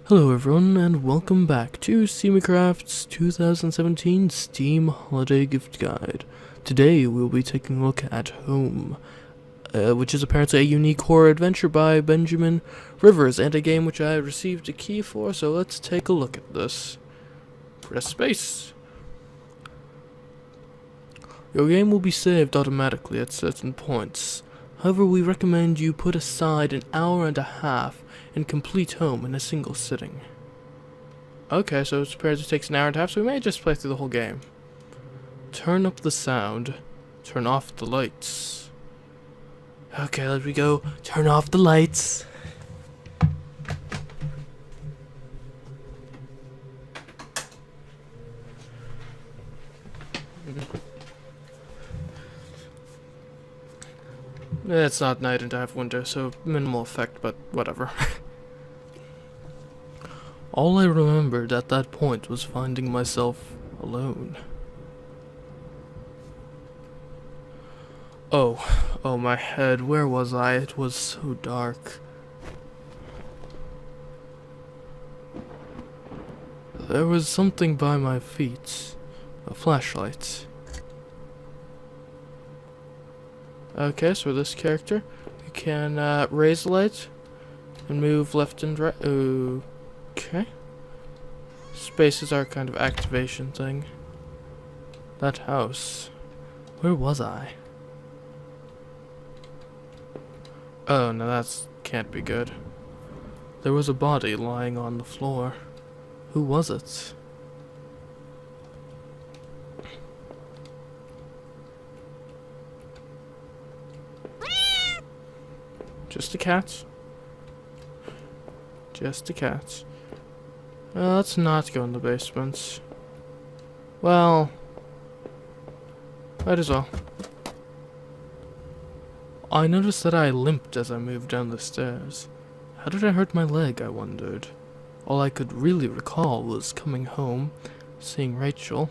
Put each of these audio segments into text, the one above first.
Hello everyone and welcome back to CMeeCraft's 2017 Steam Holiday Gift Guide. Today we'll be taking a look at Home, which is apparently a unique horror adventure by Benjamin Rivers, and a game which I received a key for, so let's take a look at this. Press space. Your game will be saved automatically at certain points. However, we recommend you put aside an hour and a half and complete Home in a single sitting. Okay, so it apparently takes an hour and a half, so we may just play through the whole game. Turn up the sound. Turn off the lights. Okay, let me go. Turn off the lights. It's not night and I have windows, so minimal effect, but whatever. All I remembered at that point was finding myself alone. Oh my head, where was I? It was so dark. There was something by my feet. A flashlight. Okay, so this character, you can raise the light and move left and right. Okay. Space is our kind of activation thing. That house. Where was I? Oh, no, that can't be good. There was a body lying on the floor. Who was it? Just a cat. Just a cat. Let's not go in the basement. Well, might as well. I noticed that I limped as I moved down the stairs. How did I hurt my leg, I wondered. All I could really recall was coming home, seeing Rachel.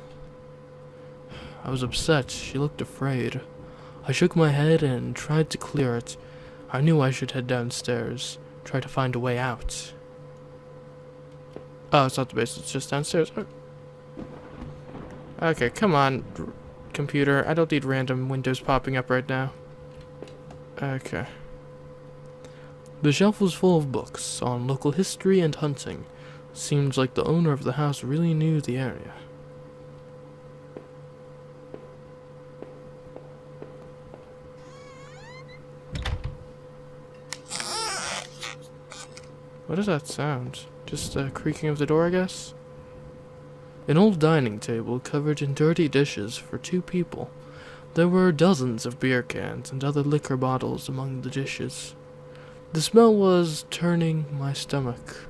I was upset. She looked afraid. I shook my head and tried to clear it. I knew I should head downstairs, try to find a way out. Oh, it's not the base, it's just downstairs. Okay, come on, computer. I don't need random windows popping up right now. Okay. The shelf was full of books on local history and hunting. Seems like the owner of the house really knew the area. What is that sound? Just a creaking of the door, I guess? An old dining table covered in dirty dishes for 2 people. There were dozens of beer cans and other liquor bottles among the dishes. The smell was turning my stomach.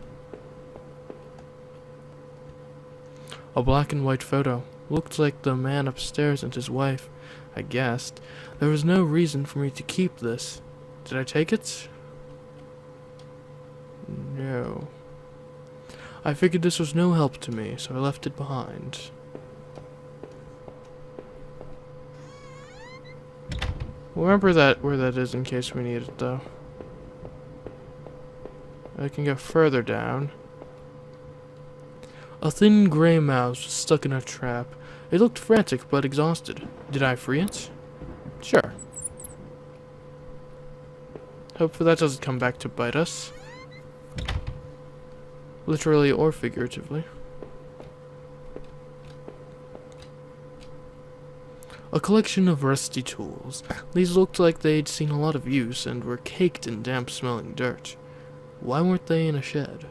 A black and white photo. Looked like the man upstairs and his wife, I guessed. There was no reason for me to keep this. Did I take it? No. I figured this was no help to me, so I left it behind. Remember that where that is in case we need it, though. I can go further down. A thin gray mouse was stuck in a trap. It looked frantic but exhausted. Did I free it? Sure. Hopefully that doesn't come back to bite us. Literally or figuratively. A collection of rusty tools. These looked like they'd seen a lot of use and were caked in damp-smelling dirt. Why weren't they in a shed?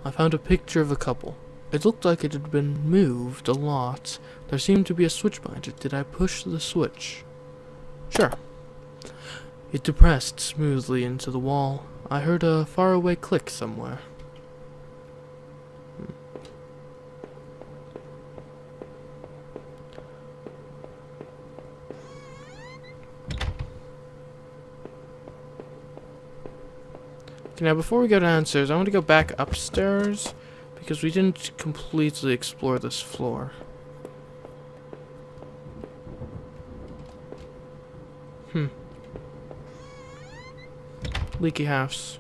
I found a picture of a couple. It looked like it had been moved a lot. There seemed to be a switch behind it. Did I push the switch? Sure. It depressed smoothly into the wall. I heard a faraway click somewhere. Okay, now before we go downstairs, I want to go back upstairs because we didn't completely explore this floor. leaky house.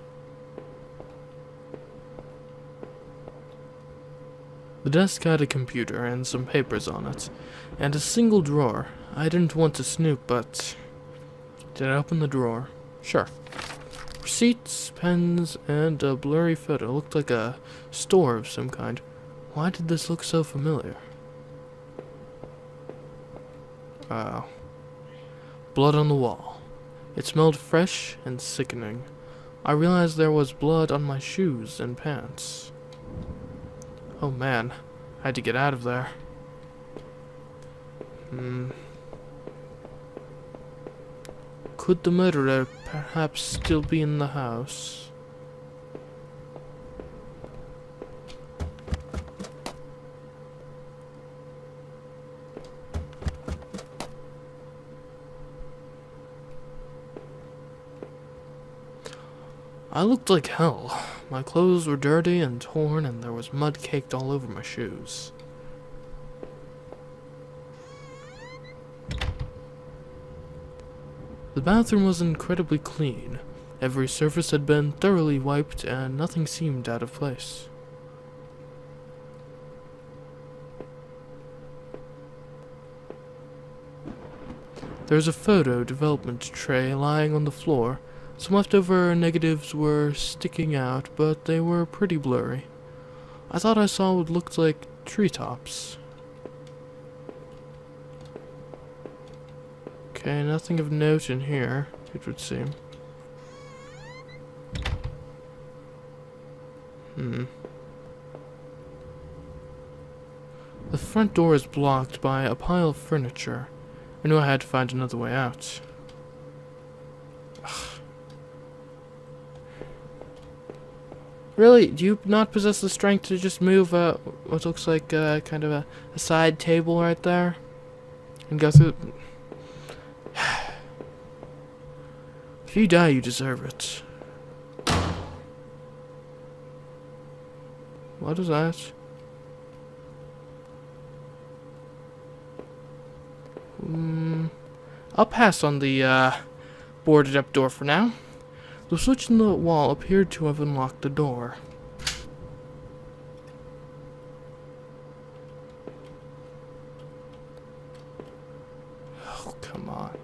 The desk had a computer and some papers on it, and a single drawer. I didn't want to snoop, but... Did I open the drawer? Sure. Receipts, pens, and a blurry photo. Looked like a store of some kind. Why did this look so familiar? Oh. Blood on the wall. It smelled fresh and sickening. I realized there was blood on my shoes and pants. Oh man, I had to get out of there. Could the murderer perhaps still be in the house? I looked like hell. My clothes were dirty and torn, and there was mud caked all over my shoes. The bathroom was incredibly clean. Every surface had been thoroughly wiped, and nothing seemed out of place. There was a photo development tray lying on the floor. Some leftover negatives were sticking out, but they were pretty blurry. I thought I saw what looked like treetops. Okay, nothing of note in here, it would seem. The front door is blocked by a pile of furniture. I knew I had to find another way out. Really? Do you not possess the strength to just move what looks like kind of a side table right there? And go through... If you die, you deserve it. What is that? I'll pass on the boarded up door for now. The switch in the wall appeared to have unlocked the door. Oh, come on.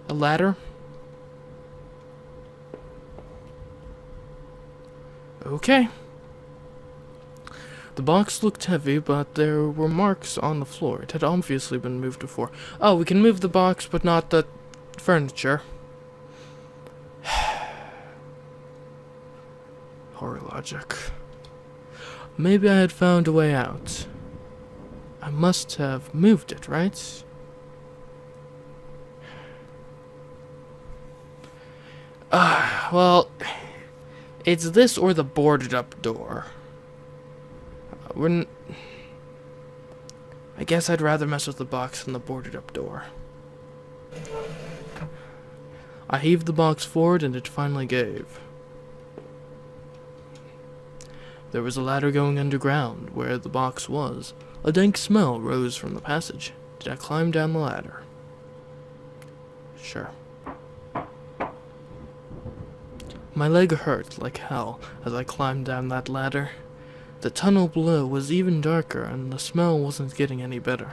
A ladder? Okay. The box looked heavy, but there were marks on the floor. It had obviously been moved before. Oh, we can move the box, but not the furniture. Horror logic. Maybe I had found a way out. I must have moved it, right? Well, it's this or the boarded up door. I guess I'd rather mess with the box than the boarded up door. I heaved the box forward and it finally gave. There was a ladder going underground where the box was. A dank smell rose from the passage. Did I climb down the ladder? Sure. My leg hurt like hell as I climbed down that ladder. The tunnel below was even darker, and the smell wasn't getting any better.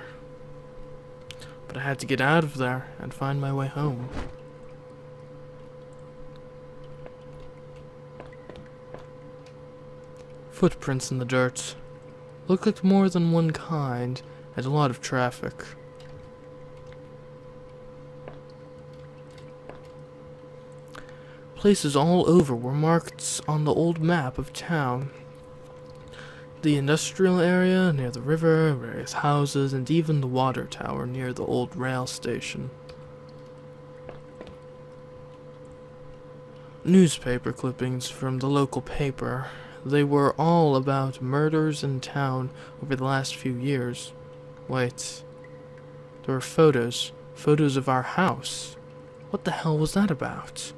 But I had to get out of there and find my way home. Footprints in the dirt. Looked like more than one kind, and a lot of traffic. Places all over were marked on the old map of town. The industrial area near the river, various houses, and even the water tower near the old rail station. Newspaper clippings from the local paper. They were all about murders in town over the last few years. Wait. There were photos. Photos of our house. What the hell was that about?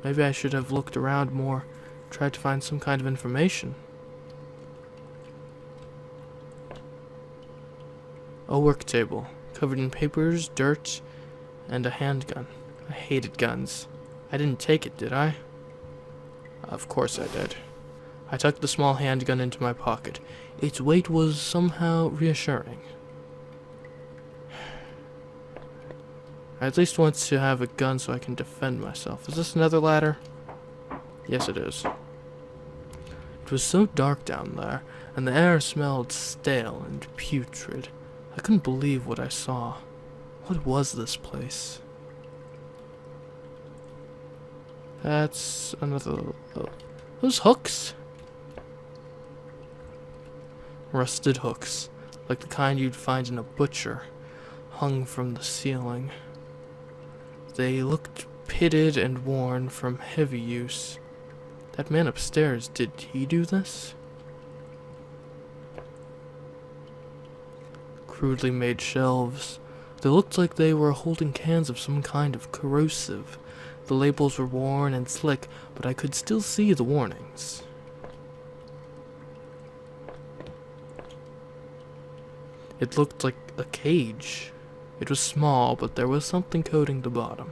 Maybe I should have looked around more, tried to find some kind of information. A work table, covered in papers, dirt, And a handgun. I hated guns. I didn't take it, did I? Of course I did. I tucked the small handgun into my pocket. Its weight was somehow reassuring. I at least want to have a gun so I can defend myself. Is this another ladder? Yes, it is. It was so dark down there, and the air smelled stale and putrid. I couldn't believe what I saw. What was this place? That's another... Oh. Those hooks? Rusted hooks, like the kind you'd find in a butcher, hung from the ceiling. They looked pitted and worn from heavy use. That man upstairs, did he do this? Crudely made shelves. They looked like they were holding cans of some kind of corrosive. The labels were worn and slick, but I could still see the warnings. It looked like a cage. It was small, but there was something coating the bottom.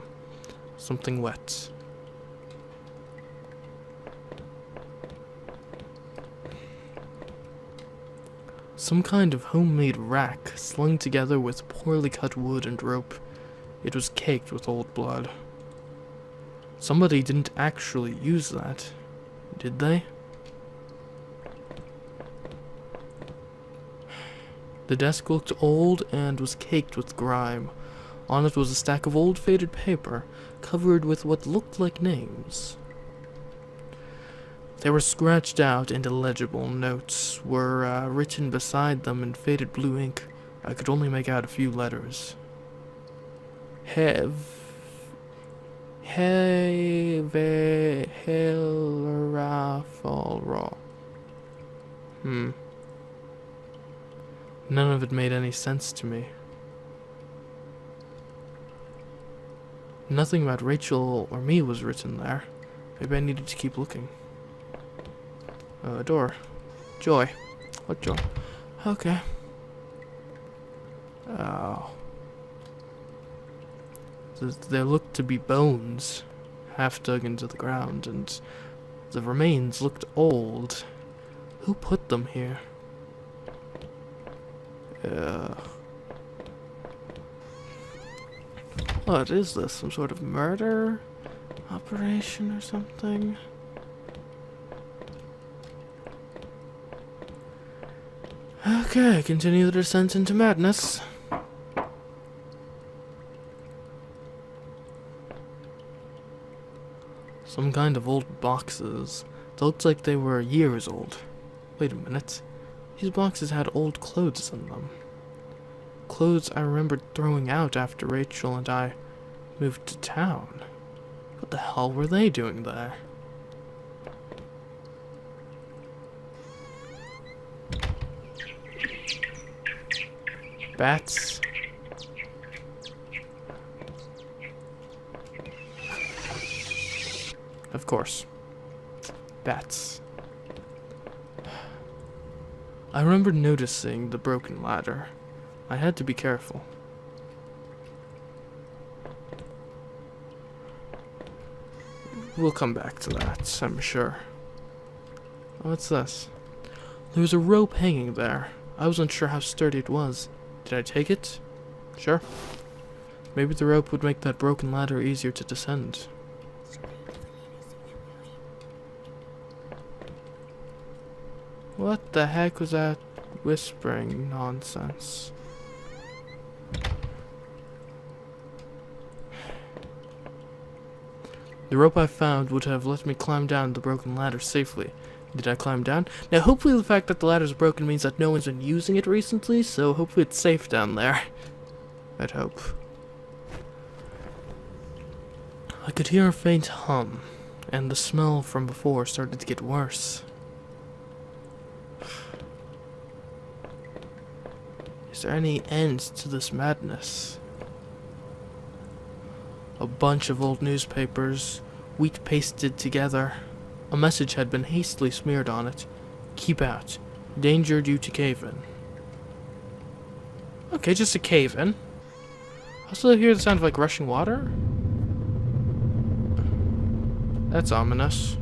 Something wet. Some kind of homemade rack, slung together with poorly cut wood and rope. It was caked with old blood. Somebody didn't actually use that, did they? The desk looked old and was caked with grime. On it was a stack of old faded paper, covered with what looked like names. They were scratched out and illegible. Notes were written beside them in faded blue ink. I could only make out a few letters. None of it made any sense to me. Nothing about Rachel or me was written there. Maybe I needed to keep looking. A door. Joy. What joy? Okay. Oh. There looked to be bones, half dug into the ground, and the remains looked old. Who put them here? What is this? Some sort of murder operation or something? Okay, continue the descent into madness. Some kind of old boxes. They looked like they were years old. Wait a minute. These boxes had old clothes in them. Clothes I remembered throwing out after Rachel and I moved to town. What the hell were they doing there? Bats. Of course. Bats. I remember noticing the broken ladder. I had to be careful. We'll come back to that, I'm sure. What's this? There was a rope hanging there. I wasn't sure how sturdy it was. Did I take it? Sure. Maybe the rope would make that broken ladder easier to descend. What the heck was that whispering nonsense? The rope I found would have let me climb down the broken ladder safely. Did I climb down? Now hopefully the fact that the ladder's broken means that no one's been using it recently, so hopefully it's safe down there. I'd hope. I could hear a faint hum, and the smell from before started to get worse. Is there any end to this madness? A bunch of old newspapers, wheat pasted together. A message had been hastily smeared on it. Keep out. Danger due to cave-in. Okay, just a cave-in. Also hear the sound of like rushing water? That's ominous.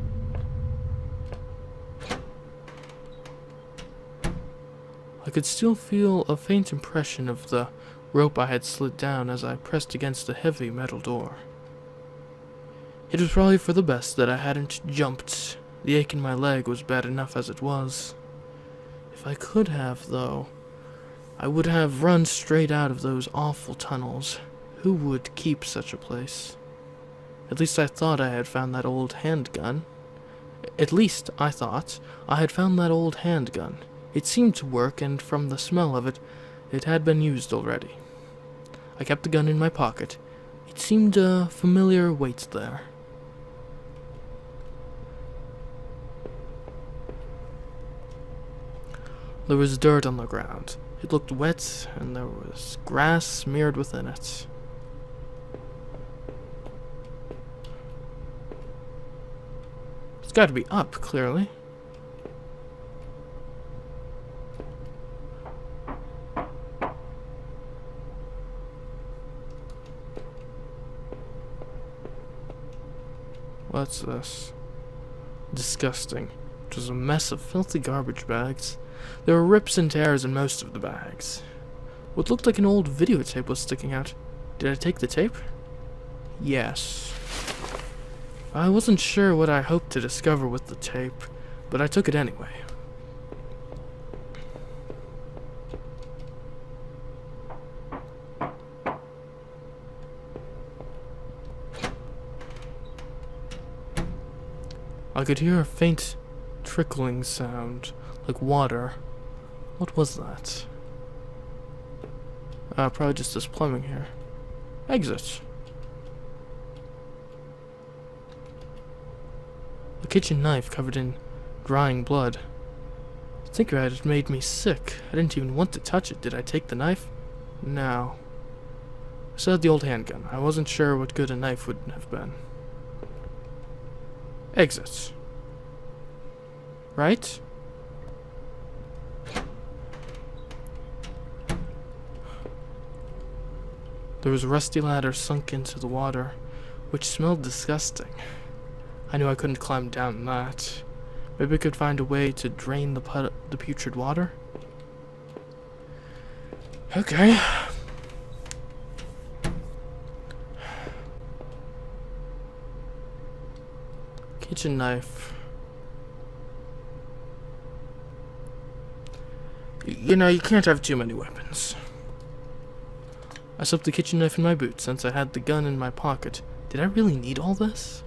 I could still feel a faint impression of the rope I had slid down as I pressed against the heavy metal door. It was probably for the best that I hadn't jumped. The ache in my leg was bad enough as it was. If I could have, though, I would have run straight out of those awful tunnels. Who would keep such a place? At least I thought I had found that old handgun. At least I thought I had found that old handgun. It seemed to work, and from the smell of it, it had been used already. I kept the gun in my pocket. It seemed a familiar weight there. There was dirt on the ground. It looked wet, and there was grass smeared within it. It's got to be up, clearly. What's this? Disgusting. It was a mess of filthy garbage bags. There were rips and tears in most of the bags. What looked like an old videotape was sticking out. Did I take the tape? Yes. I wasn't sure what I hoped to discover with the tape, but I took it anyway. I could hear a faint trickling sound, like water. What was that? Probably just this plumbing here. Exit. A kitchen knife covered in drying blood. I think it had made me sick. I didn't even want to touch it. Did I take the knife? No. I still had the old handgun. I wasn't sure what good a knife would have been. Exit. Right? There was a rusty ladder sunk into the water, which smelled disgusting. I knew I couldn't climb down that. Maybe I could find a way to drain the putrid water? Okay. Kitchen knife. You know, you can't have too many weapons. I slipped the kitchen knife in my boot since I had the gun in my pocket. Did I really need all this?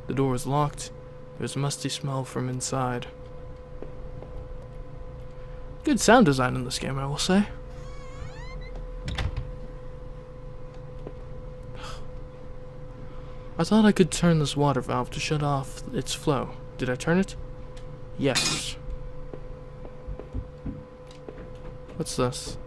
The door was locked. There was a musty smell from inside. Good sound design in this game, I will say. I thought I could turn this water valve to shut off its flow. Did I turn it? Yes. What's this?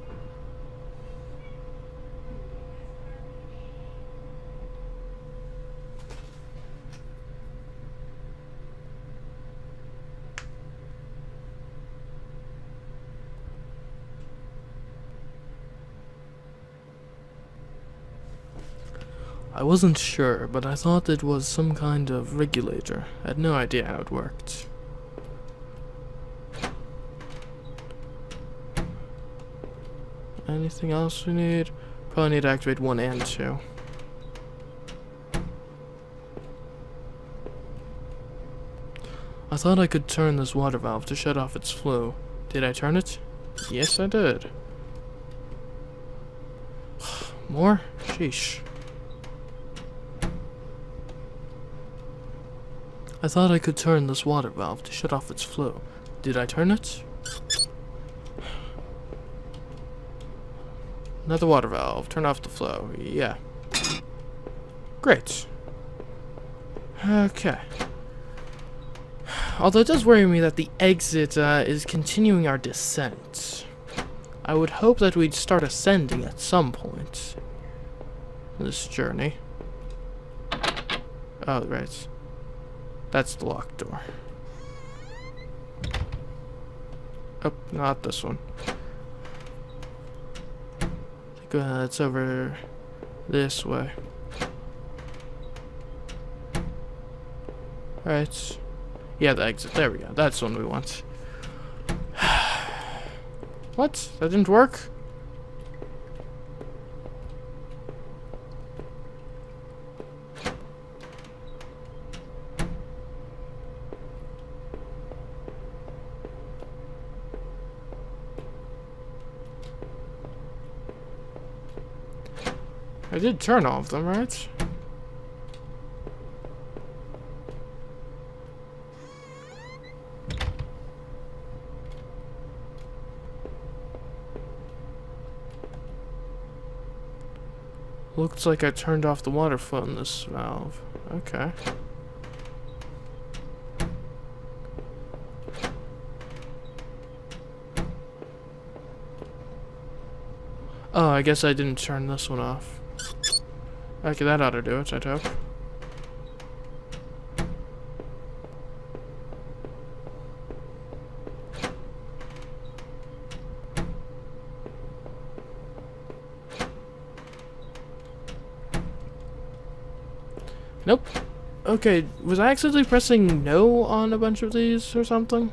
I wasn't sure, but I thought it was some kind of regulator. I had no idea how it worked. Anything else we need? Probably need to activate 1 and 2. I thought I could turn this water valve to shut off its flow. Did I turn it? Yes, I did. More? Sheesh. I thought I could turn this water valve to shut off its flow. Did I turn it? Another water valve. Turn off the flow. Yeah. Great. Okay. Although it does worry me that the exit is continuing our descent. I would hope that we'd start ascending at some point in this journey. Oh, right. That's the locked door. Oh, not this one. I think it's over this way. Right. Yeah, the exit. There we go. That's the one we want. What? That didn't work? I did turn all of them, right? Looks like I turned off the water flow in this valve. Okay. Oh, I guess I didn't turn this one off. Okay, that ought to do it, I'd hope. Nope. Okay, was I accidentally pressing no on a bunch of these or something?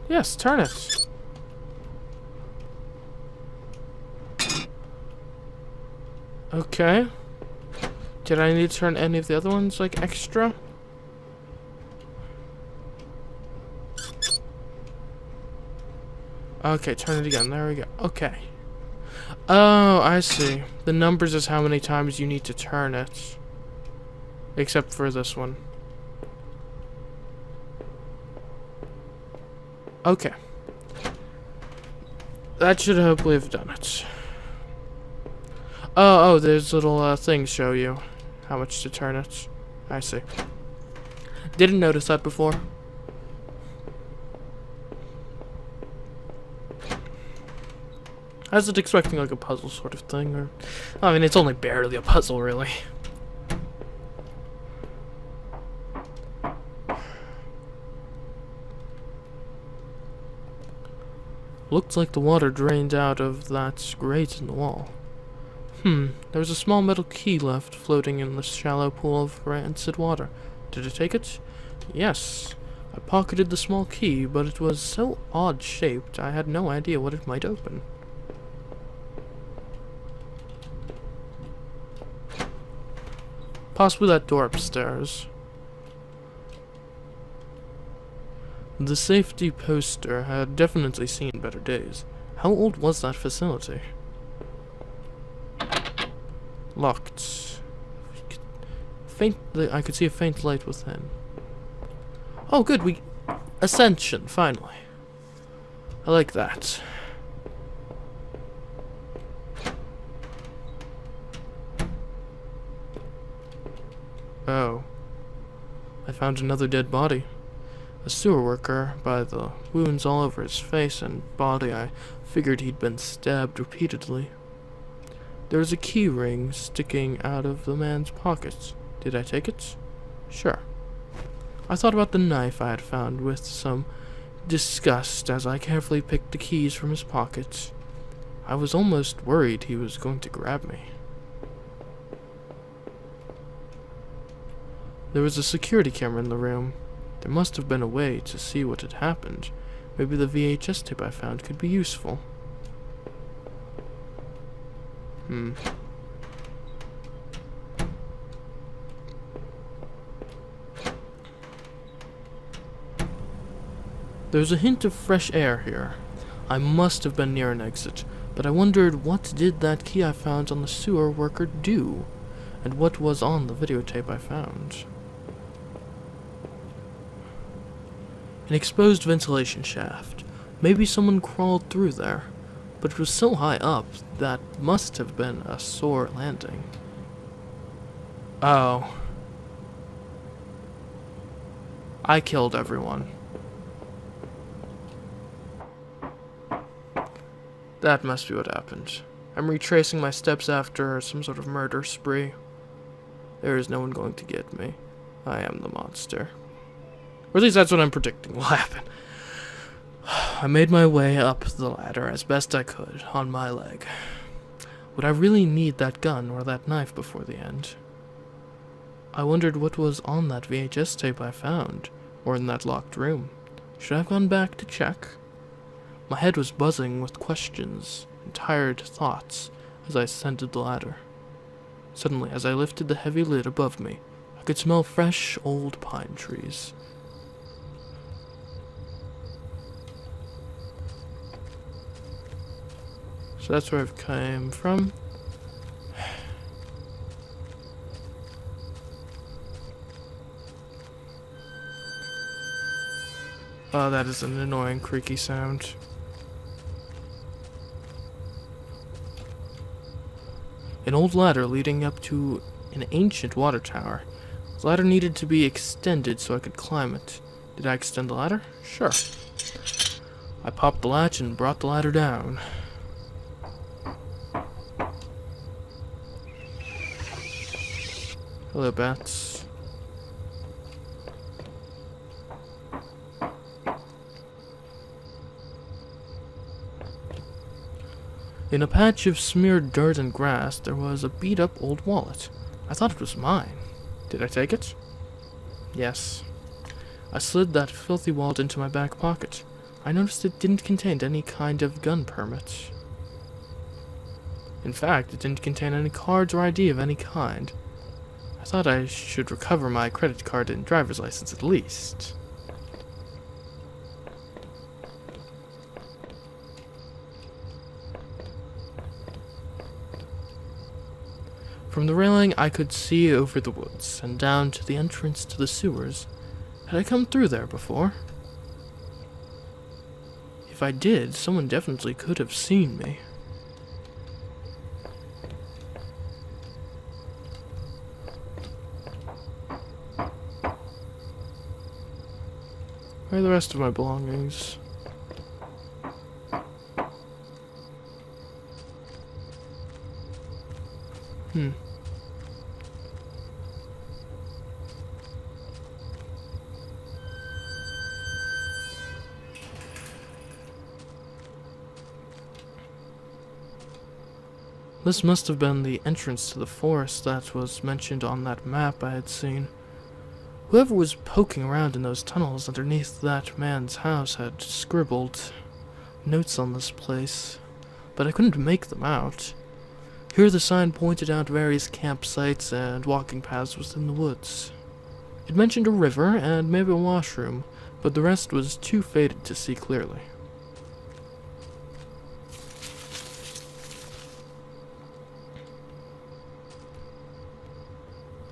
Yes, turn it. Okay. Did I need to turn any of the other ones, like, extra? Okay, turn it again. There we go. Okay. Oh, I see. The numbers is how many times you need to turn it. Except for this one. Okay. That should hopefully have done it. Oh, there's little things show you how much to turn it. I see. Didn't notice that before. I was expecting like a puzzle sort of thing, or... I mean, it's only barely a puzzle, really. Looks like the water drained out of that grate in the wall. There was a small metal key left floating in the shallow pool of rancid water. Did I take it? Yes. I pocketed the small key, but it was so odd-shaped, I had no idea what it might open. Possibly that door upstairs. The safety poster had definitely seen better days. How old was that facility? Locked. I could see a faint light within. Oh, good, Ascension, finally. I like that. Oh. I found another dead body. A sewer worker. By the wounds all over his face and body, I figured he'd been stabbed repeatedly. There was a key ring sticking out of the man's pocket. Did I take it? Sure. I thought about the knife I had found with some disgust as I carefully picked the keys from his pocket. I was almost worried he was going to grab me. There was a security camera in the room. There must have been a way to see what had happened. Maybe the VHS tape I found could be useful. There's a hint of fresh air here. I must have been near an exit, but I wondered what did that key I found on the sewer worker do, and what was on the videotape I found. An exposed ventilation shaft. Maybe someone crawled through there, but it was so high up that must have been a sore landing. Oh. I killed everyone. That must be what happened. I'm retracing my steps after some sort of murder spree. There is no one going to get me. I am the monster. Or at least that's what I'm predicting will happen. I made my way up the ladder as best I could, on my leg. Would I really need that gun or that knife before the end? I wondered what was on that VHS tape I found, or in that locked room. Should I have gone back to check? My head was buzzing with questions and tired thoughts as I ascended the ladder. Suddenly, as I lifted the heavy lid above me, I could smell fresh, old pine trees. So that's where I've come from. Oh, that is an annoying creaky sound. An old ladder leading up to an ancient water tower. The ladder needed to be extended so I could climb it. Did I extend the ladder? Sure. I popped the latch and brought the ladder down. Hello, bats. In a patch of smeared dirt and grass, there was a beat-up old wallet. I thought it was mine. Did I take it? Yes. I slid that filthy wallet into my back pocket. I noticed it didn't contain any kind of gun permit. In fact, it didn't contain any cards or ID of any kind. I thought I should recover my credit card and driver's license at least. From the railing, I could see over the woods and down to the entrance to the sewers. Had I come through there before? If I did, someone definitely could have seen me. Where are the rest of my belongings? This must have been the entrance to the forest that was mentioned on that map I had seen. Whoever was poking around in those tunnels underneath that man's house had scribbled notes on this place, but I couldn't make them out. Here the sign pointed out various campsites and walking paths within the woods. It mentioned a river and maybe a washroom, but the rest was too faded to see clearly.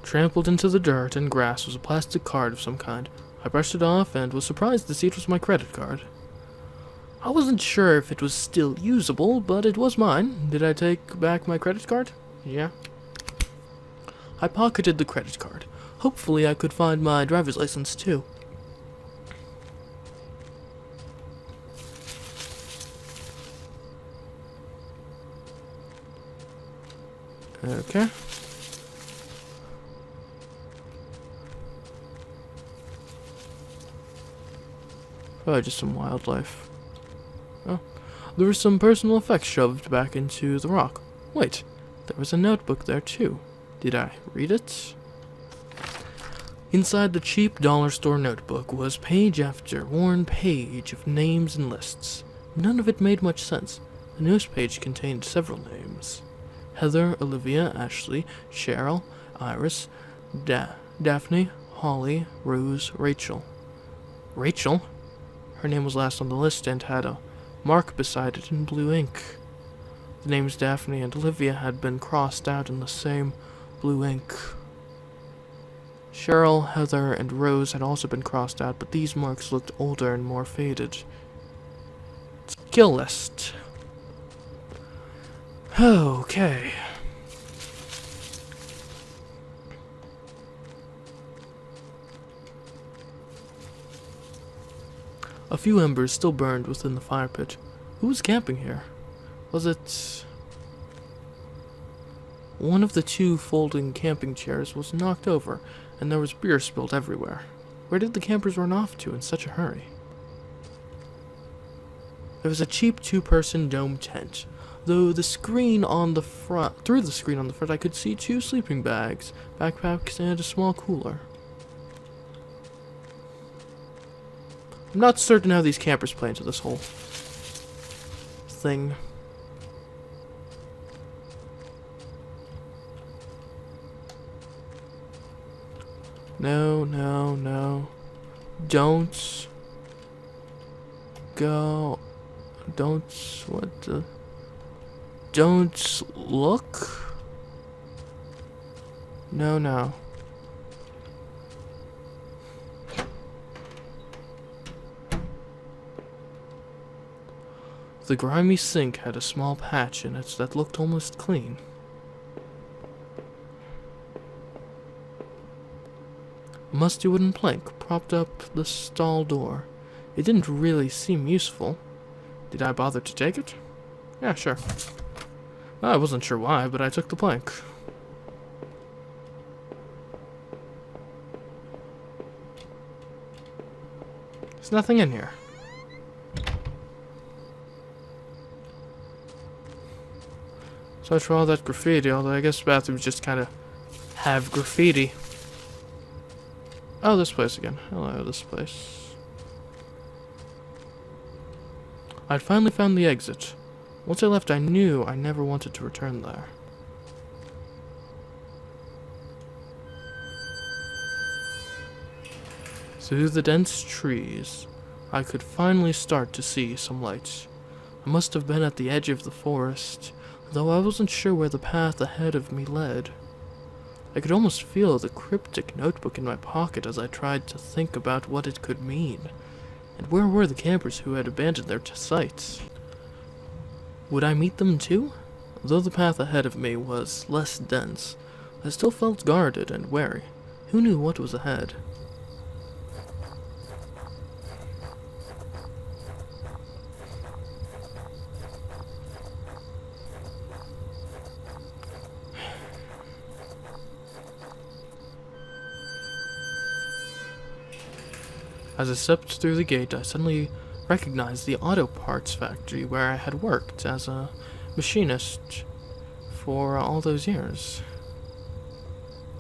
Trampled into the dirt and grass was a plastic card of some kind. I brushed it off and was surprised to see it was my credit card. I wasn't sure if it was still usable, but it was mine. Did I take back my credit card? Yeah. I pocketed the credit card. Hopefully I could find my driver's license too. Okay. Probably just some wildlife. Oh, there were some personal effects shoved back into the rock. Wait, there was a notebook there too. Did I read it? Inside the cheap dollar store notebook was page after worn page of names and lists. None of it made much sense. The newest page contained several names. Heather, Olivia, Ashley, Cheryl, Iris, Daphne, Holly, Rose, Rachel. Rachel? Her name was last on the list and had a mark beside it in blue ink. The names Daphne and Olivia had been crossed out in the same blue ink. Cheryl, Heather, and Rose had also been crossed out, but these marks looked older and more faded. Skill list. Okay. A few embers still burned within the fire pit. Who was camping here? Was it... One of the two folding camping chairs was knocked over, and there was beer spilled everywhere. Where did the campers run off to in such a hurry? There was a cheap two-person dome tent, though the screen on the front, through the screen on the front, I could see 2 sleeping bags, backpacks, and a small cooler. I'm not certain how these campers play into this whole thing. No, no, no. Don't go. Don't. What the? Don't look. No, no. The grimy sink had a small patch in it that looked almost clean. A musty wooden plank propped up the stall door. It didn't really seem useful. Did I bother to take it? Yeah, sure. I wasn't sure why, but I took the plank. There's nothing in here. So much for all that graffiti, although I guess bathrooms just kind of have graffiti. Oh, this place again. Hello, this place. I'd finally found the exit. Once I left, I knew I never wanted to return there. Through the dense trees, I could finally start to see some lights. I must have been at the edge of the forest, though I wasn't sure where the path ahead of me led. I could almost feel the cryptic notebook in my pocket as I tried to think about what it could mean. And where were the campers who had abandoned their sites? Would I meet them too? Though the path ahead of me was less dense, I still felt guarded and wary. Who knew what was ahead? As I stepped through the gate, I suddenly recognized the auto parts factory where I had worked as a machinist for all those years.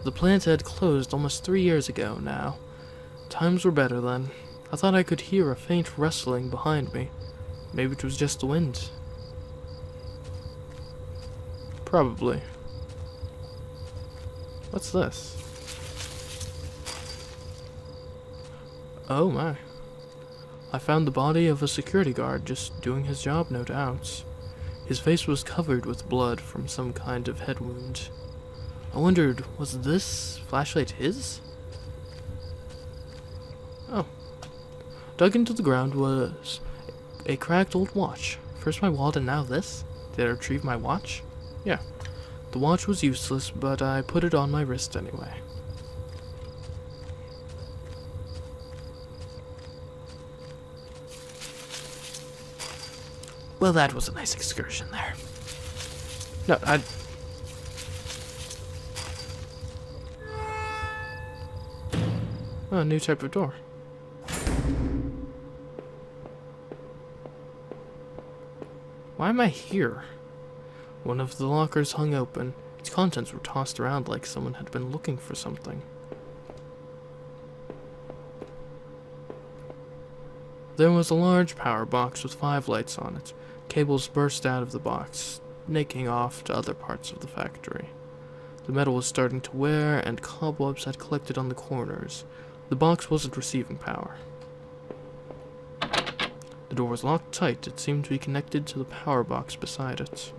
The plant had closed almost 3 years ago now. Times were better then. I thought I could hear a faint rustling behind me. Maybe it was just the wind. Probably. What's this? Oh my. I found the body of a security guard just doing his job, no doubt. His face was covered with blood from some kind of head wound. I wondered, was this flashlight his? Oh. Dug into the ground was a cracked old watch. First my wallet and now this? Did I retrieve my watch? Yeah. The watch was useless, but I put it on my wrist anyway. Well, that was a nice excursion there. No, Oh, a new type of door. Why am I here? One of the lockers hung open. Its contents were tossed around like someone had been looking for something. There was a large power box with 5 lights on it. Cables burst out of the box, snaking off to other parts of the factory. The metal was starting to wear, and cobwebs had collected on the corners. The box wasn't receiving power. The door was locked tight. It seemed to be connected to the power box beside it.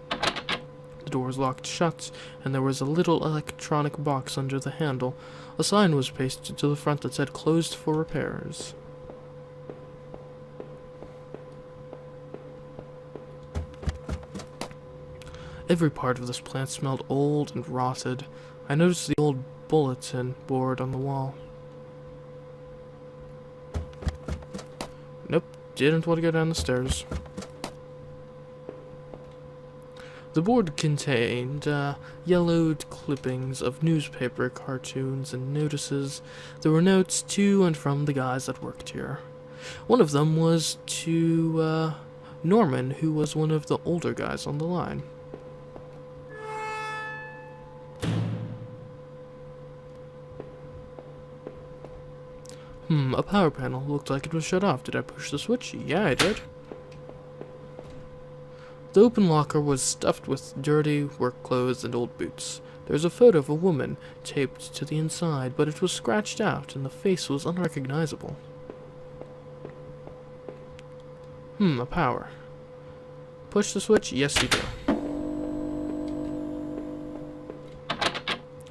The door was locked shut, and there was a little electronic box under the handle. A sign was pasted to the front that said "Closed for repairs." Every part of this plant smelled old and rotted. I noticed the old bulletin board on the wall. Nope, didn't want to go down the stairs. The board contained yellowed clippings of newspaper, cartoons, and notices. There were notes to and from the guys that worked here. One of them was to Norman, who was one of the older guys on the line. A power panel. Looked like it was shut off. Did I push the switch? Yeah, I did. The open locker was stuffed with dirty work clothes and old boots. There was a photo of a woman taped to the inside, but it was scratched out and the face was unrecognizable. A power. Push the switch? Yes, you do.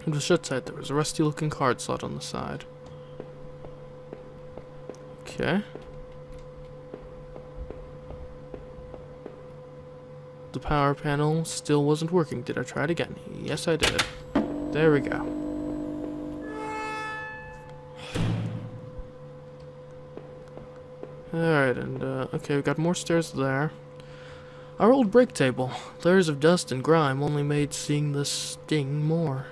It was shut tight. There was a rusty looking card slot on the side. Okay. The power panel still wasn't working. Did I try it again? Yes, I did. There we go. Alright, and okay, we got more stairs there. Our old break table. Layers of dust and grime only made seeing this sting more.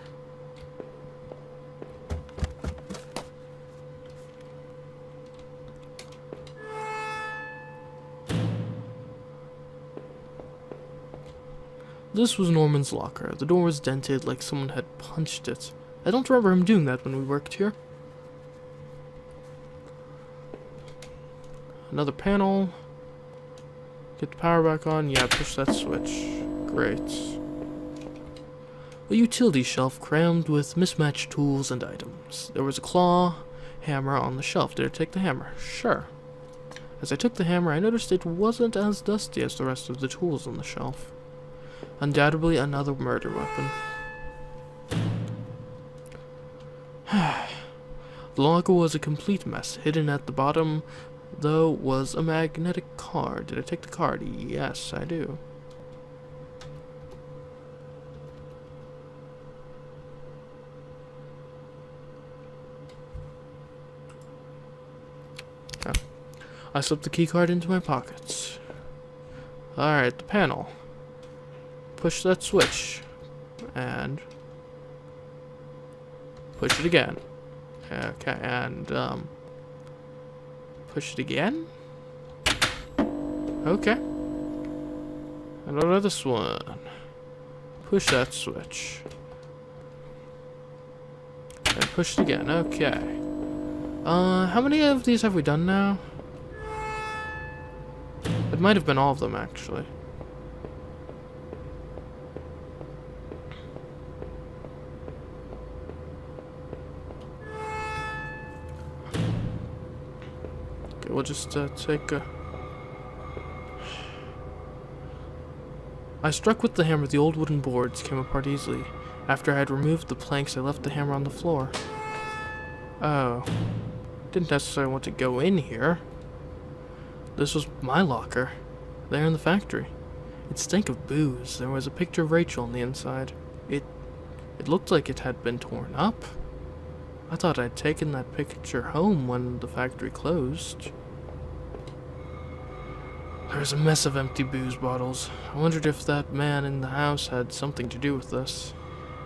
This was Norman's locker. The door was dented like someone had punched it. I don't remember him doing that when we worked here. Another panel. Get the power back on. Yeah, push that switch. Great. A utility shelf crammed with mismatched tools and items. There was a claw hammer on the shelf. Did I take the hammer? Sure. As I took the hammer, I noticed it wasn't as dusty as the rest of the tools on the shelf. Undoubtedly another murder weapon. The locker was a complete mess. Hidden at the bottom, though, was a magnetic card. Did I take the card? Yes, I do. Oh. I slipped the key card into my pockets. Alright, the panel. Push that switch. And push it again. Okay, and push it again? Okay. And what about this one? Push that switch. And push it again. Okay. How many of these have we done now? It might have been all of them, actually. Okay, we'll just take a... I struck with the hammer. The old wooden boards came apart easily. After I had removed the planks, I left the hammer on the floor. Oh. Didn't necessarily want to go in here. This was my locker. There in the factory. It stank of booze. There was a picture of Rachel on the inside. It looked like it had been torn up. I thought I'd taken that picture home when the factory closed. There was a mess of empty booze bottles. I wondered if that man in the house had something to do with this.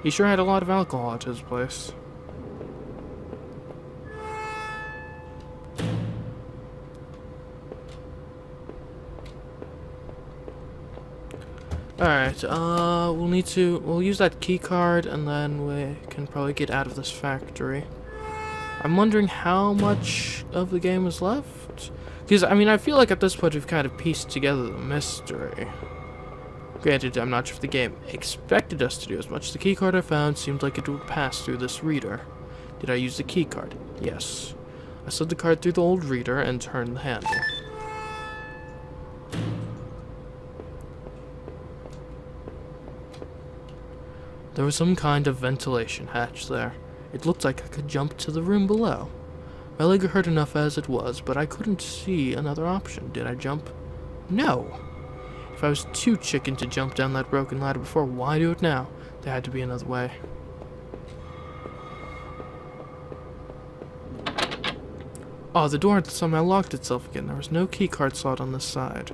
He sure had a lot of alcohol at his place. Alright, we'll use that key card and then we can probably get out of this factory. I'm wondering how much of the game is left? Because, I mean, I feel like at this point we've kind of pieced together the mystery. Granted, I'm not sure if the game expected us to do as much. The key card I found seemed like it would pass through this reader. Did I use the key card? Yes. I slid the card through the old reader and turned the handle. There was some kind of ventilation hatch there. It looked like I could jump to the room below. My leg hurt enough as it was, but I couldn't see another option. Did I jump? No. If I was too chicken to jump down that broken ladder before, why do it now? There had to be another way. Oh, the door had somehow locked itself again. There was no keycard slot on this side.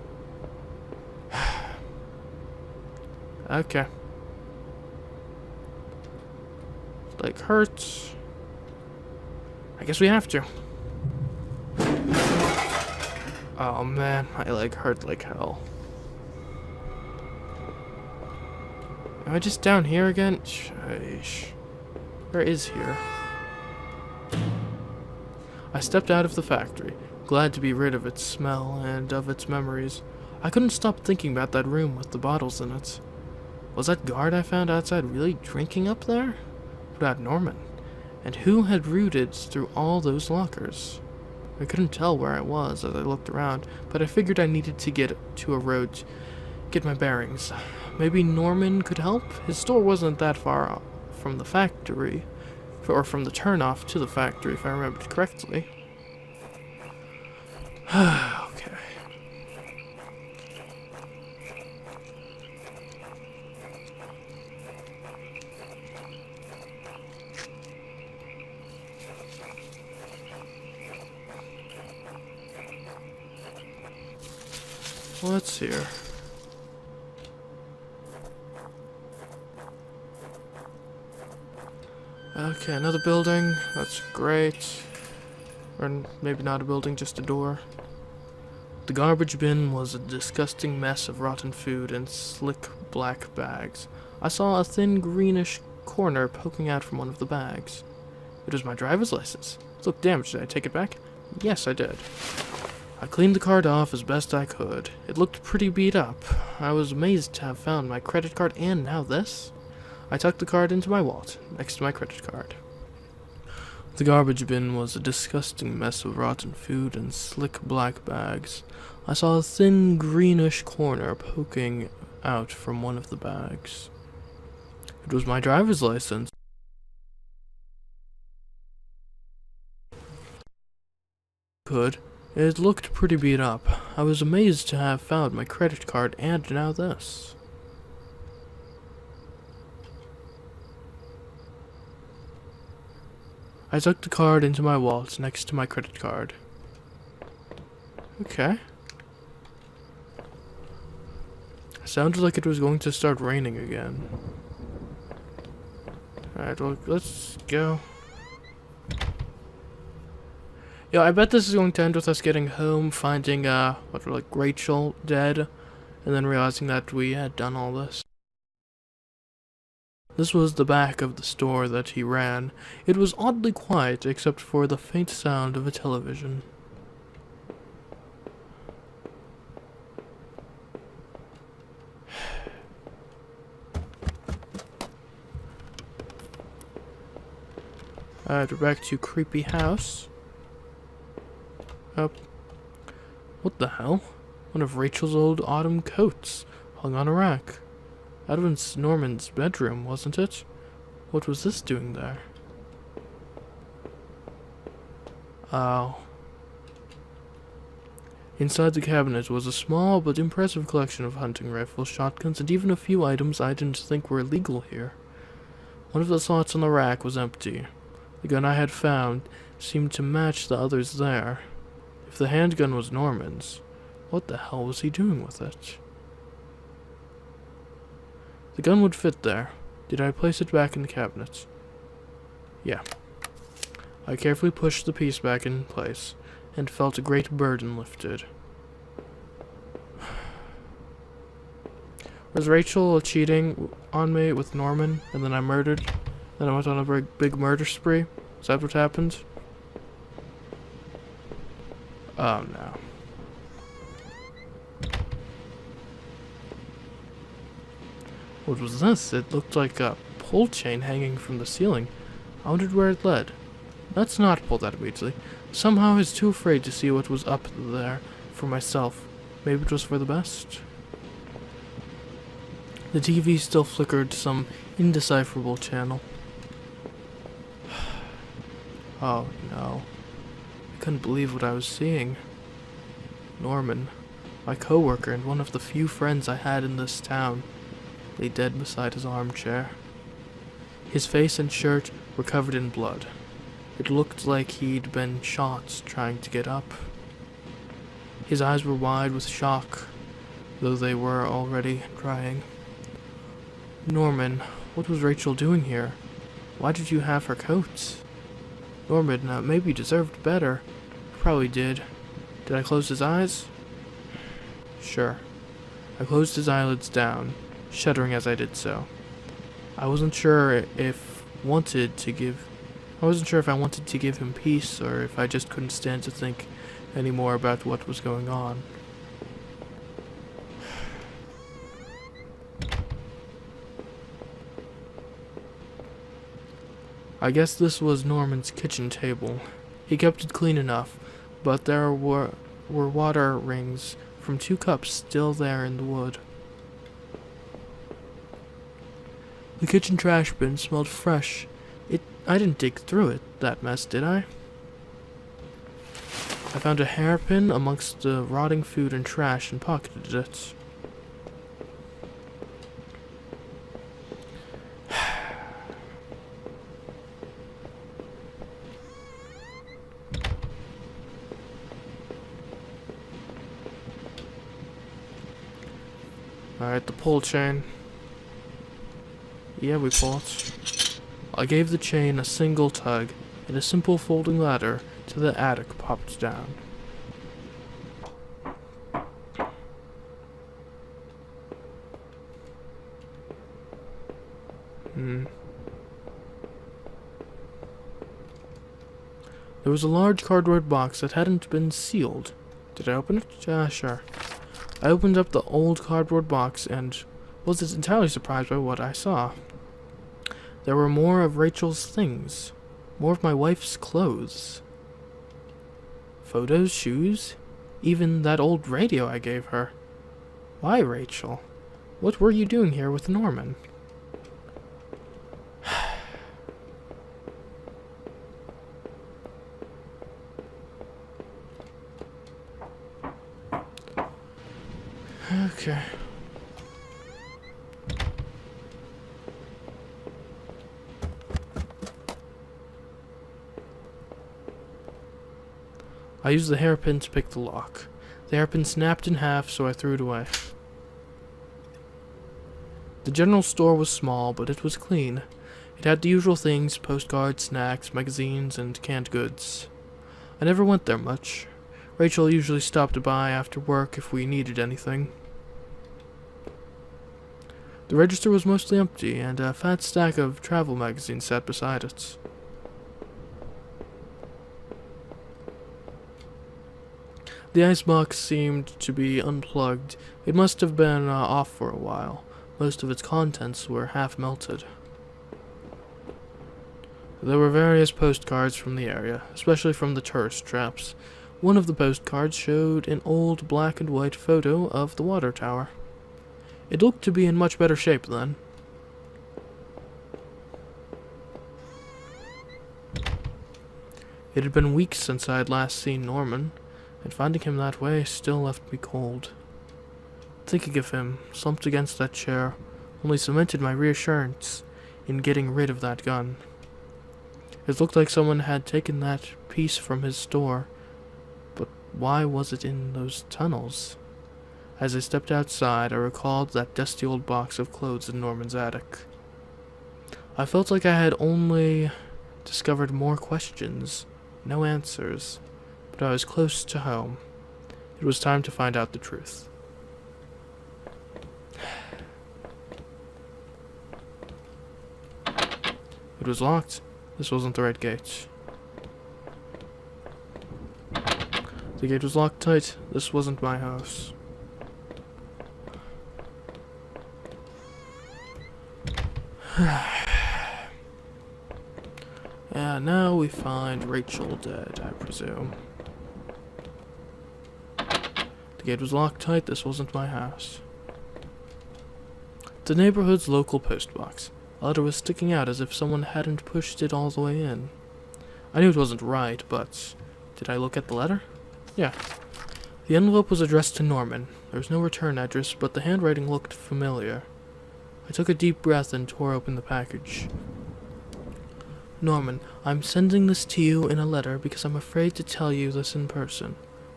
Okay. Leg hurts. I guess we have to. Oh man, my leg hurt like hell. Am I just down here again? Sheesh. Where is here? I stepped out of the factory, glad to be rid of its smell and of its memories. I couldn't stop thinking about that room with the bottles in it. Was that guard I found outside really drinking up there? What about Norman? And who had rooted through all those lockers? I couldn't tell where I was as I looked around, but I figured I needed to get to a road to get my bearings. Maybe Norman could help? His store wasn't that far from the factory, or from the turnoff to the factory, if I remembered correctly. Okay. What's here? Okay, another building. That's great. Or maybe not a building, just a door. The garbage bin was a disgusting mess of rotten food and slick black bags. I saw a thin greenish corner poking out from one of the bags. It was my driver's license. It looked damaged. Did I take it back? Yes, I did. I cleaned the card off as best I could. It looked pretty beat up. I was amazed to have found my credit card and now this. I tucked the card into my wallet, next to my credit card. The garbage bin was a disgusting mess of rotten food and slick black bags. I saw a thin greenish corner poking out from one of the bags. It was my driver's license. It looked pretty beat up. I was amazed to have found my credit card and now this. I tucked the card into my wallet next to my credit card. Okay. It sounded like it was going to start raining again. Alright, well, let's go. Yo, I bet this is going to end with us getting home, finding, Rachel dead, and then realizing that we had done all this. This was the back of the store that he ran. It was oddly quiet, except for the faint sound of a television. Alright, we're back to creepy house. What the hell? One of Rachel's old autumn coats hung on a rack. That was Norman's bedroom, wasn't it? What was this doing there? Oh. Inside the cabinet was a small but impressive collection of hunting rifles, shotguns, and even a few items I didn't think were illegal here. One of the slots on the rack was empty. The gun I had found seemed to match the others there. If the handgun was Norman's, what the hell was he doing with it? The gun would fit there. Did I place it back in the cabinet? Yeah. I carefully pushed the piece back in place, and felt a great burden lifted. Was Rachel cheating on me with Norman, and then I murdered? Then I went on a big murder spree? Is that what happened? Oh no. What was this? It looked like a pull chain hanging from the ceiling. I wondered where it led. Let's not pull that immediately. Somehow I was too afraid to see what was up there for myself. Maybe it was for the best. The TV still flickered some indecipherable channel. Oh no. I couldn't believe what I was seeing. Norman, my coworker and one of the few friends I had in this town, lay dead beside his armchair. His face and shirt were covered in blood. It looked like he'd been shot trying to get up. His eyes were wide with shock, though they were already drying. Norman, what was Rachel doing here? Why did you have her coat? Norman, maybe you deserved better. Probably did. Did I close his eyes? Sure. I closed his eyelids down, shuddering as I did so. I wasn't sure if I wanted to give him peace, or if I just couldn't stand to think any more about what was going on. I guess this was Norman's kitchen table. He kept it clean enough, but there were water rings from 2 cups still there in the wood. The kitchen trash bin smelled fresh. I didn't dig through that mess, did I? I found a hairpin amongst the rotting food and trash and pocketed it. Alright, the pull chain. Yeah, we pull it. I gave the chain a single tug, and a simple folding ladder to the attic popped down. There was a large cardboard box that hadn't been sealed. Did I open it? Sure. I opened up the old cardboard box and wasn't entirely surprised by what I saw. There were more of Rachel's things. More of my wife's clothes. Photos, shoes, even that old radio I gave her. Why, Rachel? What were you doing here with Norman? Okay. I used the hairpin to pick the lock. The hairpin snapped in half, so I threw it away. The general store was small, but it was clean. It had the usual things: postcards, snacks, magazines, and canned goods. I never went there much. Rachel usually stopped by after work if we needed anything. The register was mostly empty, and a fat stack of travel magazines sat beside it. The icebox seemed to be unplugged. It must have been off for a while. Most of its contents were half melted. There were various postcards from the area, especially from the tourist traps. One of the postcards showed an old black and white photo of the water tower. It looked to be in much better shape then. It had been weeks since I had last seen Norman, and finding him that way still left me cold. Thinking of him, slumped against that chair, only cemented my reassurance in getting rid of that gun. It looked like someone had taken that piece from his store, but why was it in those tunnels? As I stepped outside, I recalled that dusty old box of clothes in Norman's attic. I felt like I had only discovered more questions, no answers, but I was close to home. It was time to find out the truth. It was locked. This wasn't the right gate. The gate was locked tight. This wasn't my house. And now we find Rachel dead, I presume. The gate was locked tight. This wasn't my house. The neighborhood's local postbox. A letter was sticking out as if someone hadn't pushed it all the way in. I knew it wasn't right, but did I look at the letter? Yeah. The envelope was addressed to Norman. There was no return address, but the handwriting looked familiar. I took a deep breath and tore open the package. Norman, I'm sending this to you in a letter because I'm afraid to tell you this in person.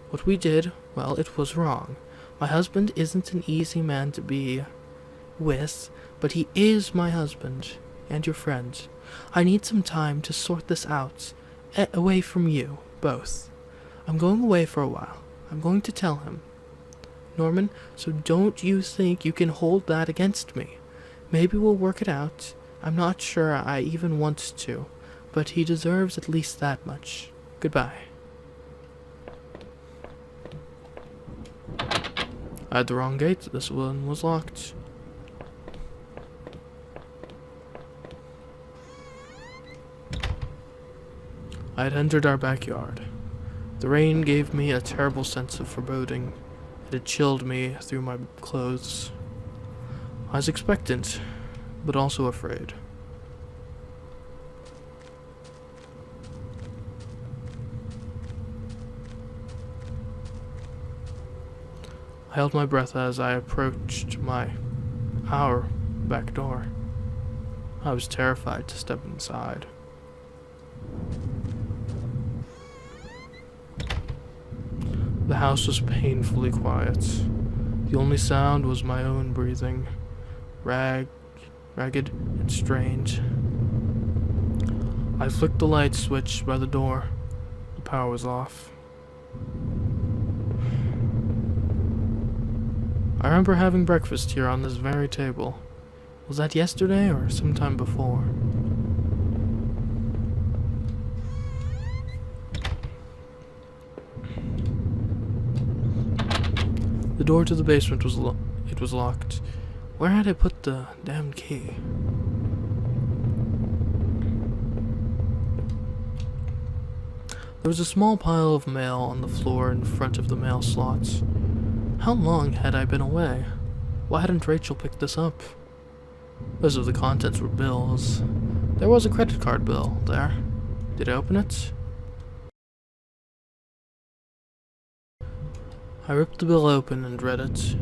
What we did, well, it was wrong. My husband isn't an easy man to be with, but he is my husband and your friend. I need some time to sort this out, away from you, both. I'm going away for a while. I'm going to tell him. Norman, so don't you think you can hold that against me. Maybe we'll work it out. I'm not sure I even want to, but he deserves at least that much. Goodbye. I had the wrong gate. This one was locked. I had entered our backyard. The rain gave me a terrible sense of foreboding. It had chilled me through my clothes. I was expectant, but also afraid. I held my breath as I approached our back door. I was terrified to step inside. The house was painfully quiet. The only sound was my own breathing, ragged and strange. I flicked the light switch by the door. The power was off. I remember having breakfast here on this very table. Was that yesterday or sometime before? The door to the basement was locked. Where had I put the damn key? There was a small pile of mail on the floor in front of the mail slots. How long had I been away? Why hadn't Rachel picked this up? Most of the contents were bills. There was a credit card bill there. Did I open it? I ripped the bill open and read it.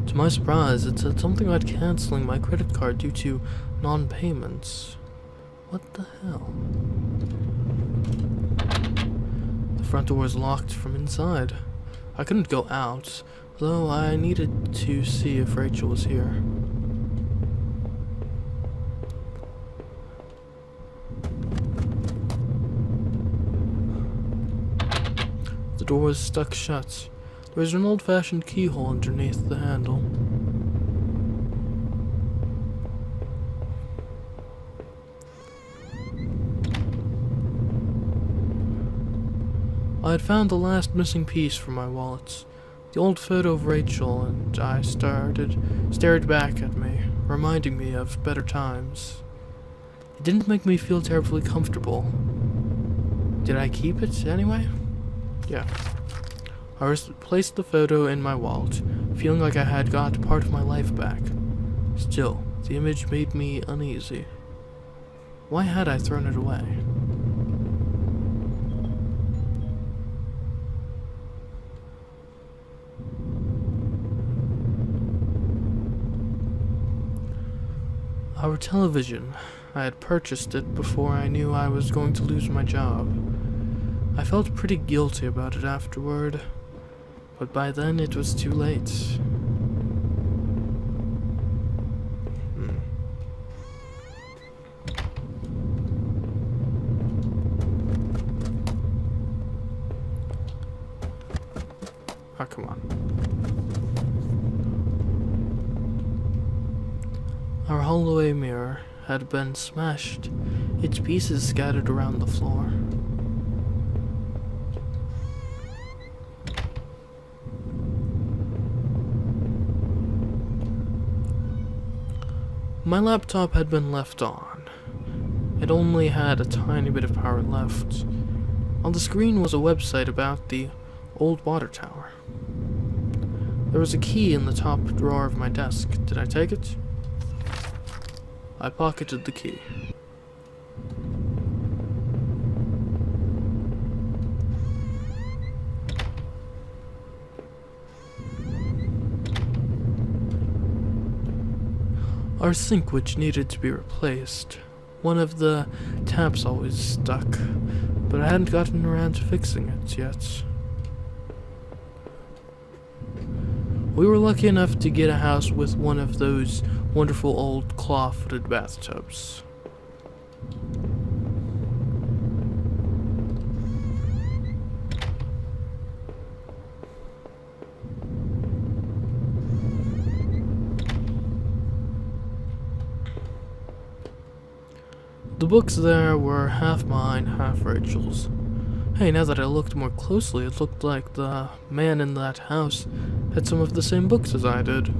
To my surprise, it said something about canceling my credit card due to non-payments. What the hell? The front door was locked from inside. I couldn't go out, though I needed to see if Rachel was here. The door was stuck shut. There was an old-fashioned keyhole underneath the handle. I had found the last missing piece from my wallet. The old photo of Rachel and I stared back at me, reminding me of better times. It didn't make me feel terribly comfortable. Did I keep it anyway? Yeah. I placed the photo in my wallet, feeling like I had got part of my life back. Still, the image made me uneasy. Why had I thrown it away? Our television. I had purchased it before I knew I was going to lose my job. I felt pretty guilty about it afterward, but by then it was too late. Oh, come on. Our hallway mirror had been smashed, its pieces scattered around the floor. My laptop had been left on. It only had a tiny bit of power left. On the screen was a website about the old water tower. There was a key in the top drawer of my desk. Did I take it? I pocketed the key. Our sink, which needed to be replaced, one of the taps always stuck, but I hadn't gotten around to fixing it yet. We were lucky enough to get a house with one of those wonderful old claw-footed bathtubs. The books there were half mine, half Rachel's. Hey, now that I looked more closely, it looked like the man in that house had some of the same books as I did.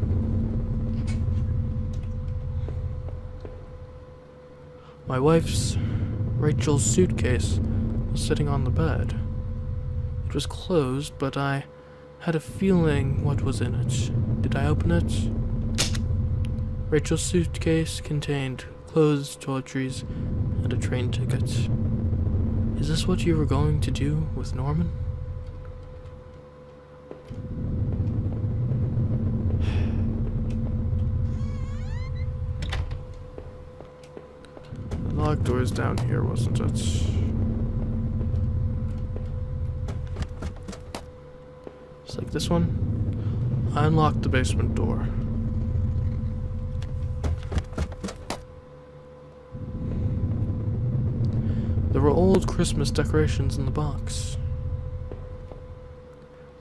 My wife's, Rachel's suitcase was sitting on the bed. It was closed, but I had a feeling what was in it. Did I open it? Rachel's suitcase contained clothes, toiletries, and a train ticket. Is this what you were going to do with Norman? The locked door's down here, wasn't it? Just like this one. I unlocked the basement door. There were old Christmas decorations in the box.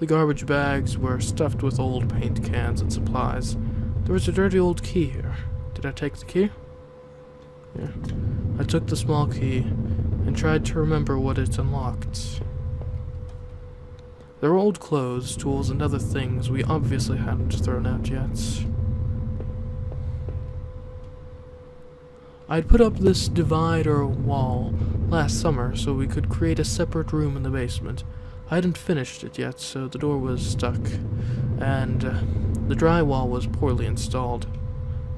The garbage bags were stuffed with old paint cans and supplies. There was a dirty old key here. Did I take the key? Yeah. I took the small key and tried to remember what it unlocked. There were old clothes, tools, and other things we obviously hadn't thrown out yet. I'd put up this divider wall last summer so we could create a separate room in the basement. I hadn't finished it yet, so the door was stuck, and the drywall was poorly installed.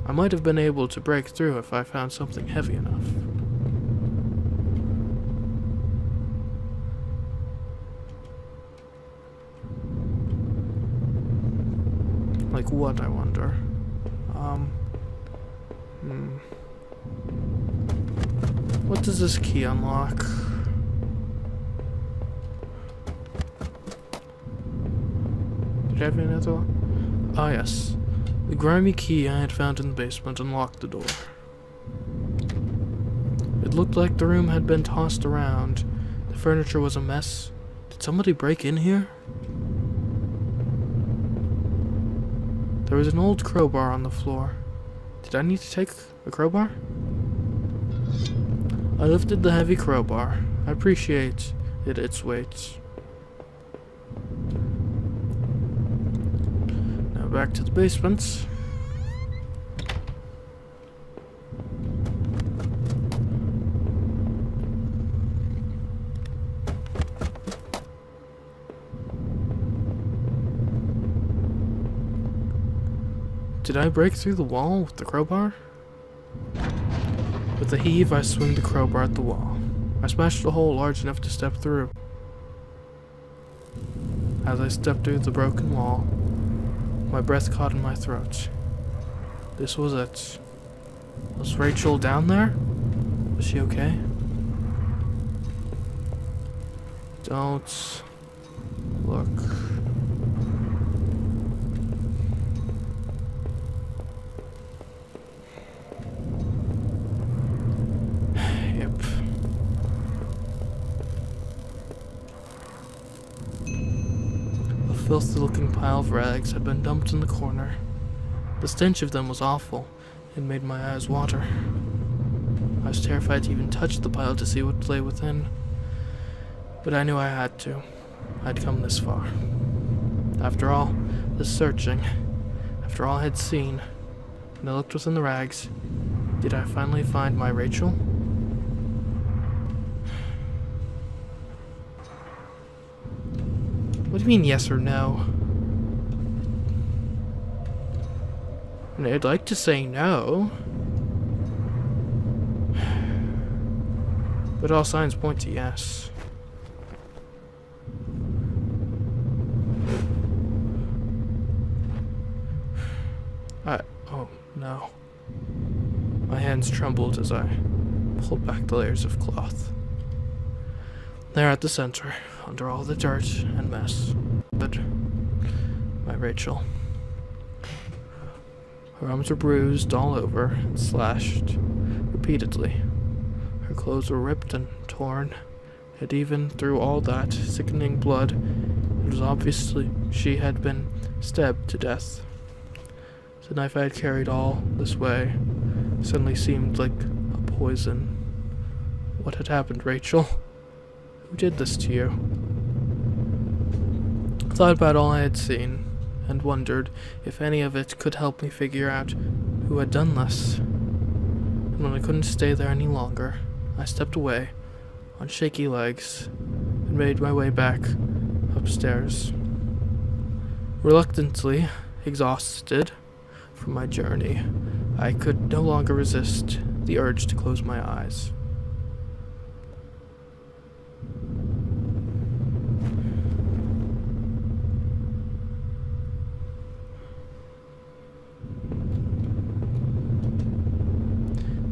I might have been able to break through if I found something heavy enough. Like what, I wonder? What does this key unlock? Did I have another one? Ah, yes. The grimy key I had found in the basement unlocked the door. It looked like the room had been tossed around. The furniture was a mess. Did somebody break in here? There was an old crowbar on the floor. Did I need to take a crowbar? I lifted the heavy crowbar. I appreciate its weight. Now back to the basement. Did I break through the wall with the crowbar? With a heave, I swung the crowbar at the wall. I smashed a hole large enough to step through. As I stepped through the broken wall, my breath caught in my throat. This was it. Was Rachel down there? Was she okay? Don't look. A filthy-looking pile of rags had been dumped in the corner. The stench of them was awful and made my eyes water. I was terrified to even touch the pile to see what lay within, but I knew I had to. I'd come this far. After all the searching, after all I had seen, and I looked within the rags, did I finally find my Rachel? What do you mean yes or no? And I'd like to say no, but all signs point to yes. Oh no. My hands trembled as I pulled back the layers of cloth. There at the center, under all the dirt and mess, stood my Rachel. Her arms were bruised all over and slashed repeatedly. Her clothes were ripped and torn, and even through all that sickening blood, it was obviously she had been stabbed to death. The knife I had carried all this way suddenly seemed like a poison. What had happened, Rachel? Who did this to you? I thought about all I had seen, and wondered if any of it could help me figure out who had done this. And when I couldn't stay there any longer, I stepped away on shaky legs and made my way back upstairs. Reluctantly, exhausted from my journey, I could no longer resist the urge to close my eyes.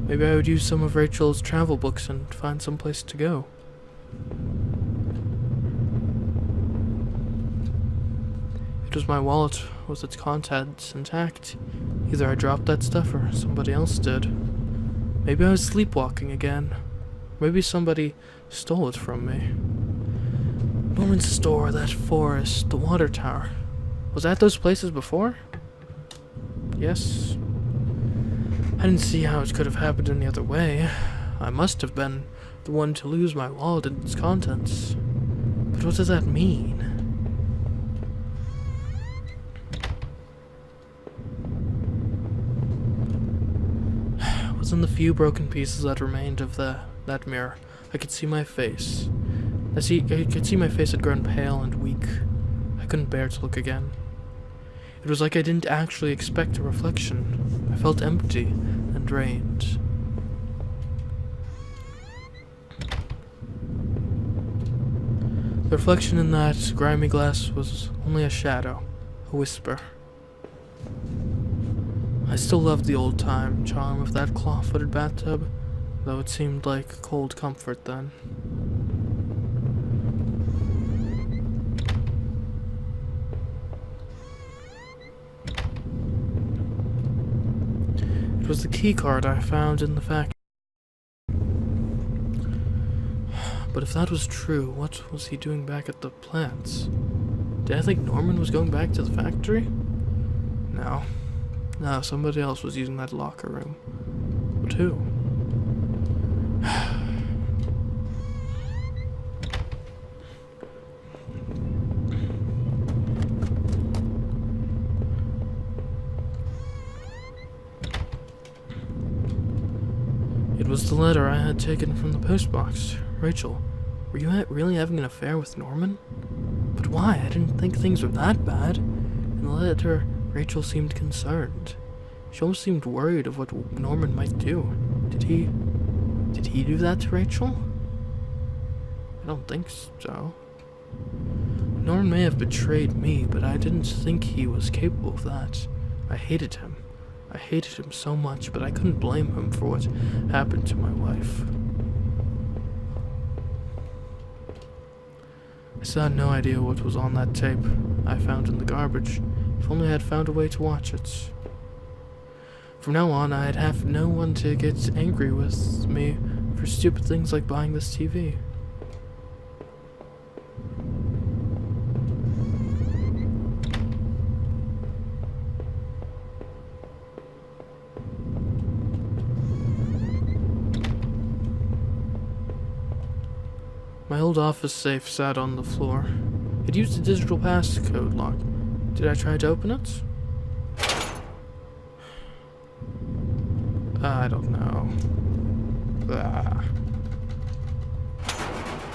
Maybe I would use some of Rachel's travel books and find some place to go. It was my wallet with its contents intact. Either I dropped that stuff or somebody else did. Maybe I was sleepwalking again. Maybe somebody stole it from me. Norman's store, that forest, the water tower. Was I at those places before? Yes. I didn't see how it could have happened any other way. I must have been the one to lose my wallet and its contents. But what does that mean? Within the few broken pieces that remained of that mirror, I could see my face. I could see my face had grown pale and weak. I couldn't bear to look again. It was like I didn't actually expect a reflection. I felt empty and drained. The reflection in that grimy glass was only a shadow, a whisper. I still loved the old-time charm of that claw-footed bathtub, though it seemed like cold comfort then. It was the key card I found in the factory. But if that was true, what was he doing back at the plants? Did I think Norman was going back to the factory? No. No, somebody else was using that locker room. But who? It was the letter I had taken from the postbox. Rachel, were you really having an affair with Norman? But why? I didn't think things were that bad. In the letter, Rachel seemed concerned. She almost seemed worried of what Norman might do. Did he do that to Rachel? I don't think so. Norman may have betrayed me, but I didn't think he was capable of that. I hated him. I hated him so much, but I couldn't blame him for what happened to my wife. I still had no idea what was on that tape I found in the garbage. If only I had found a way to watch it. From now on, I'd have no one to get angry with me for stupid things like buying this TV. My old office safe sat on the floor. It used a digital passcode lock. Did I try to open it? I don't know.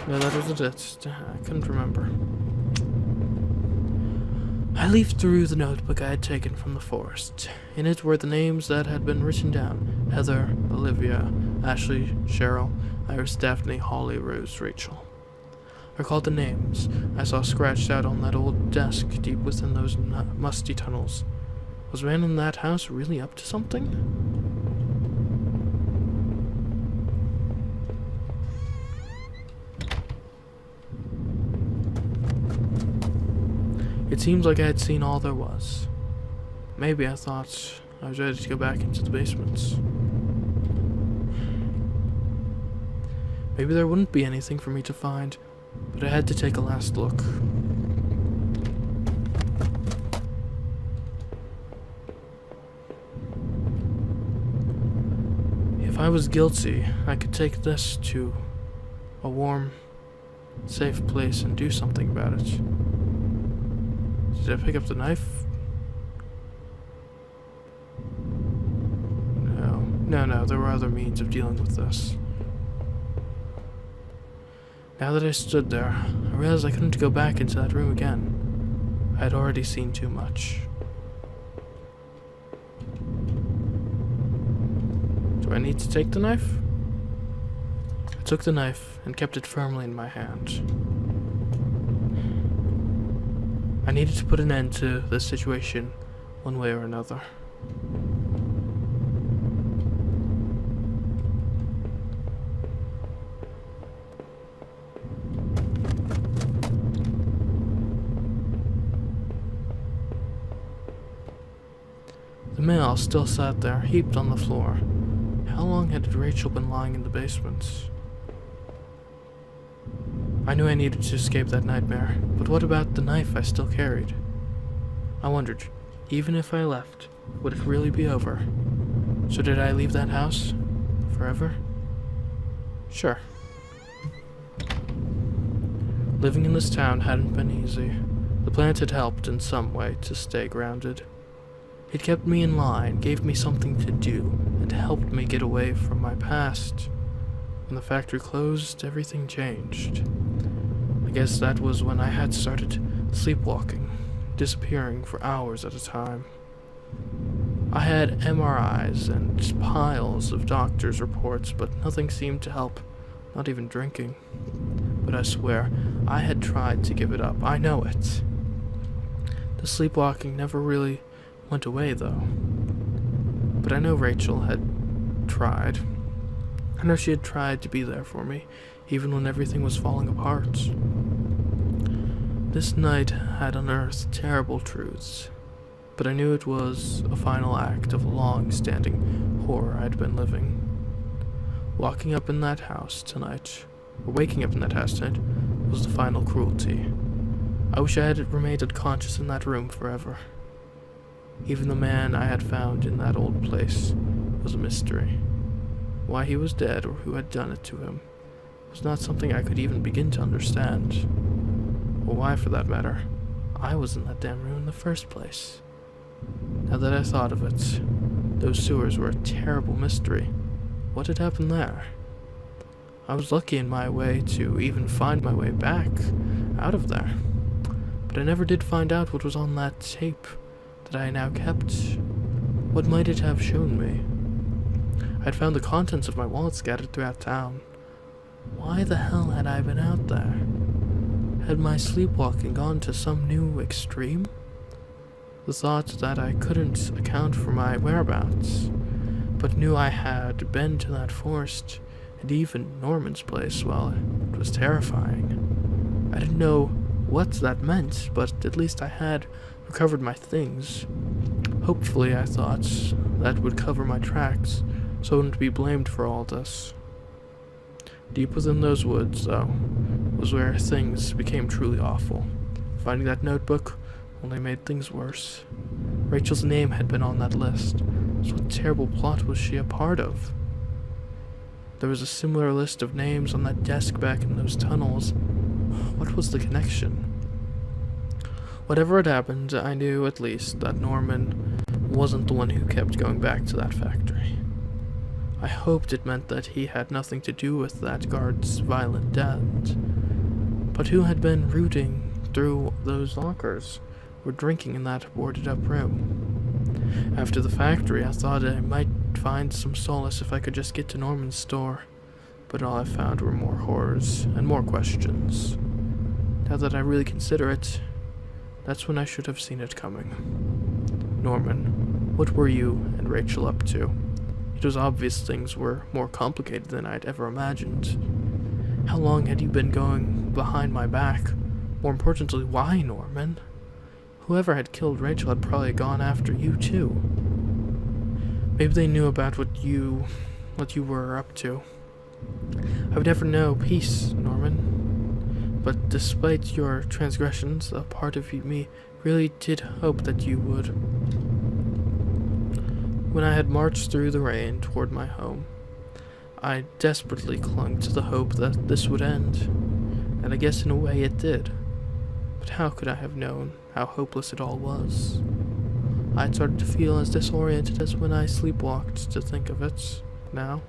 No, that wasn't it. I couldn't remember. I leafed through the notebook I had taken from the forest. In it were the names that had been written down. Heather, Olivia, Ashley, Cheryl, Iris, Daphne, Holly, Rose, Rachel. I recalled the names I saw scratched out on that old desk deep within those musty tunnels. Was the man in that house really up to something? It seems like I had seen all there was. Maybe I thought I was ready to go back into the basements. Maybe there wouldn't be anything for me to find, but I had to take a last look. If I was guilty, I could take this to a warm, safe place and do something about it. Did I pick up the knife? No, there were other means of dealing with this. Now that I stood there, I realized I couldn't go back into that room again. I had already seen too much. Do I need to take the knife? I took the knife and kept it firmly in my hand. I needed to put an end to this situation one way or another. The mail still sat there, heaped on the floor. How long had Rachel been lying in the basement? I knew I needed to escape that nightmare, but what about the knife I still carried? I wondered, even if I left, would it really be over? So did I leave that house? Forever? Sure. Living in this town hadn't been easy. The plant had helped in some way to stay grounded. It kept me in line, gave me something to do, and helped me get away from my past. When the factory closed, everything changed. I guess that was when I had started sleepwalking, disappearing for hours at a time. I had MRIs and piles of doctor's reports, but nothing seemed to help, not even drinking. But I swear, I had tried to give it up. I know it. The sleepwalking never really went away, though. But I know Rachel had tried. I know she had tried to be there for me, even when everything was falling apart. This night had unearthed terrible truths, but I knew it was a final act of a long-standing horror I'd been living. Waking up in that house tonight, was the final cruelty. I wish I had remained unconscious in that room forever. Even the man I had found in that old place was a mystery. Why he was dead or who had done it to him was not something I could even begin to understand. Or why, for that matter, I was in that damn room in the first place. Now that I thought of it, those sewers were a terrible mystery. What had happened there? I was lucky in my way to even find my way back out of there. But I never did find out what was on that tape that I now kept. What might it have shown me? I had found the contents of my wallet scattered throughout town. Why the hell had I been out there? Had my sleepwalking gone to some new extreme? The thought that I couldn't account for my whereabouts, but knew I had been to that forest and even Norman's place, well, it was terrifying. I didn't know what that meant, but at least I had recovered my things. Hopefully, I thought, that would cover my tracks, so I wouldn't be blamed for all this. Deep within those woods, though, was where things became truly awful. Finding that notebook only made things worse. Rachel's name had been on that list, so what terrible plot was she a part of? There was a similar list of names on that desk back in those tunnels. What was the connection? Whatever had happened, I knew at least that Norman wasn't the one who kept going back to that factory. I hoped it meant that he had nothing to do with that guard's violent death. But who had been rooting through those lockers or drinking in that boarded-up room? After the factory, I thought I might find some solace if I could just get to Norman's store, but all I found were more horrors and more questions. Now that I really consider it, that's when I should have seen it coming. Norman, what were you and Rachel up to? It was obvious things were more complicated than I'd ever imagined. How long had you been going behind my back? More importantly, why, Norman? Whoever had killed Rachel had probably gone after you too. Maybe they knew about what you were up to. I would never know peace, Norman. But despite your transgressions, a part of me really did hope that you would. When I had marched through the rain toward my home, I desperately clung to the hope that this would end, and I guess in a way it did. But how could I have known how hopeless it all was? I had started to feel as disoriented as when I sleepwalked, to think of it now.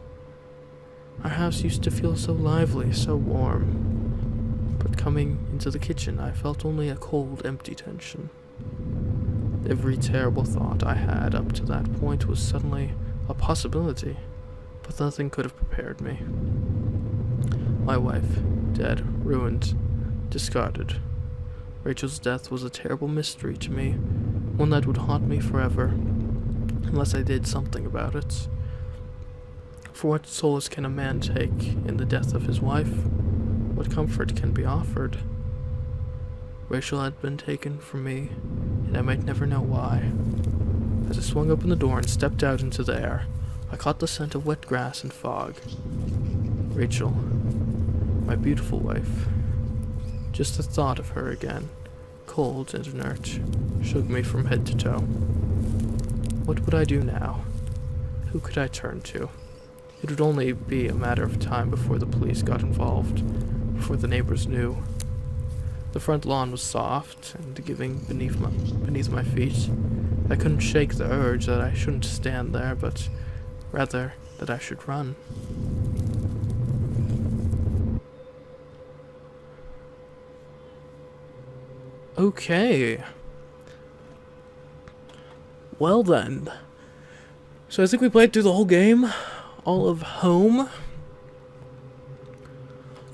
Our house used to feel so lively, so warm, but coming into the kitchen I felt only a cold, empty tension. Every terrible thought I had up to that point was suddenly a possibility, but nothing could have prepared me. My wife, dead, ruined, discarded. Rachel's death was a terrible mystery to me, one that would haunt me forever, unless I did something about it. For what solace can a man take in the death of his wife? What comfort can be offered? Rachel had been taken from me, and I might never know why. As I swung open the door and stepped out into the air, I caught the scent of wet grass and fog. Rachel, my beautiful wife. Just the thought of her again, cold and inert, shook me from head to toe. What would I do now? Who could I turn to? It would only be a matter of time before the police got involved, before the neighbors knew. The front lawn was soft and giving beneath my feet. I couldn't shake the urge that I shouldn't stand there, but rather that I should run. Okay. Well then. So I think we played through the whole game. All of Home.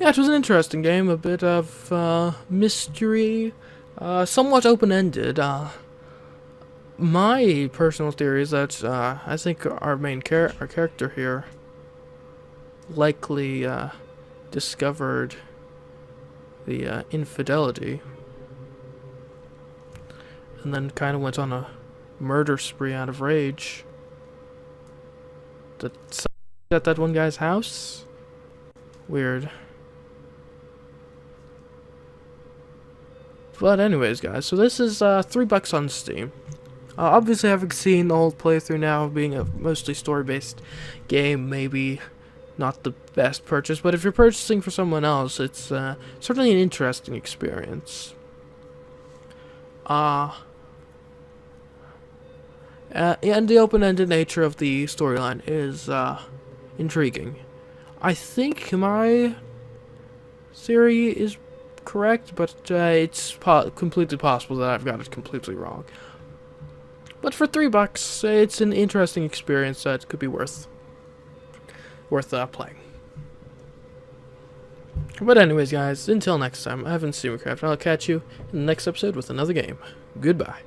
Yeah, it was an interesting game. A bit of mystery. Somewhat open-ended. My personal theory is that I think our character here likely discovered the infidelity and then kind of went on a murder spree out of rage. At that one guy's house? Weird. But anyways, guys, so this is $3 on Steam. Obviously, having seen the whole playthrough now, being a mostly story-based game, maybe not the best purchase, but if you're purchasing for someone else, it's certainly an interesting experience. And the open-ended nature of the storyline is intriguing. I think my theory is correct, but it's completely possible that I've got it completely wrong. But for $3, it's an interesting experience that could be worth playing. But anyways, guys, until next time, I've been CMeeCraft, and I'll catch you in the next episode with another game. Goodbye.